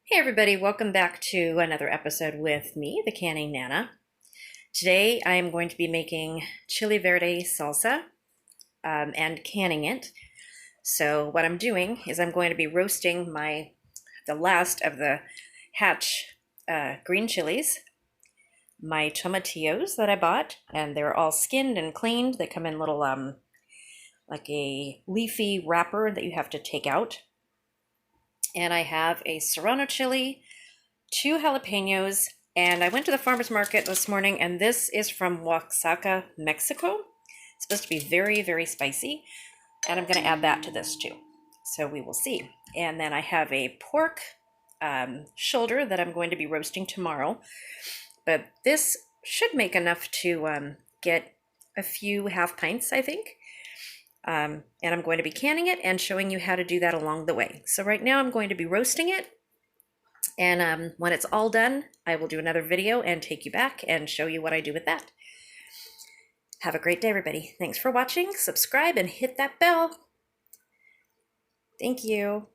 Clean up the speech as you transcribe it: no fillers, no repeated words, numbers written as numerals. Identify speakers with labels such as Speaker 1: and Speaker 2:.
Speaker 1: Hey everybody, welcome back to another episode with me, the Canning Nana. Today I am going to be making Chili Verde salsa and canning it. So what I'm doing is I'm going to be roasting the last of the Hatch green chilies, my tomatillos that I bought, and they're all skinned and cleaned. They come in little like a leafy wrapper that you have to take out. And I have a serrano chili, 2 jalapenos, and I went to the farmer's market this morning, and this is from Oaxaca, Mexico. It's supposed to be very, very spicy, and I'm going to add that to this too. So we will see. And then I have a pork shoulder that I'm going to be roasting tomorrow, but this should make enough to get a few half pints, I think. And I'm going to be canning it and showing you how to do that along the way. So right now I'm going to be roasting it. And when it's all done, I will do another video and take you back and show you what I do with that. Have a great day, everybody. Thanks for watching. Subscribe and hit that bell. Thank you.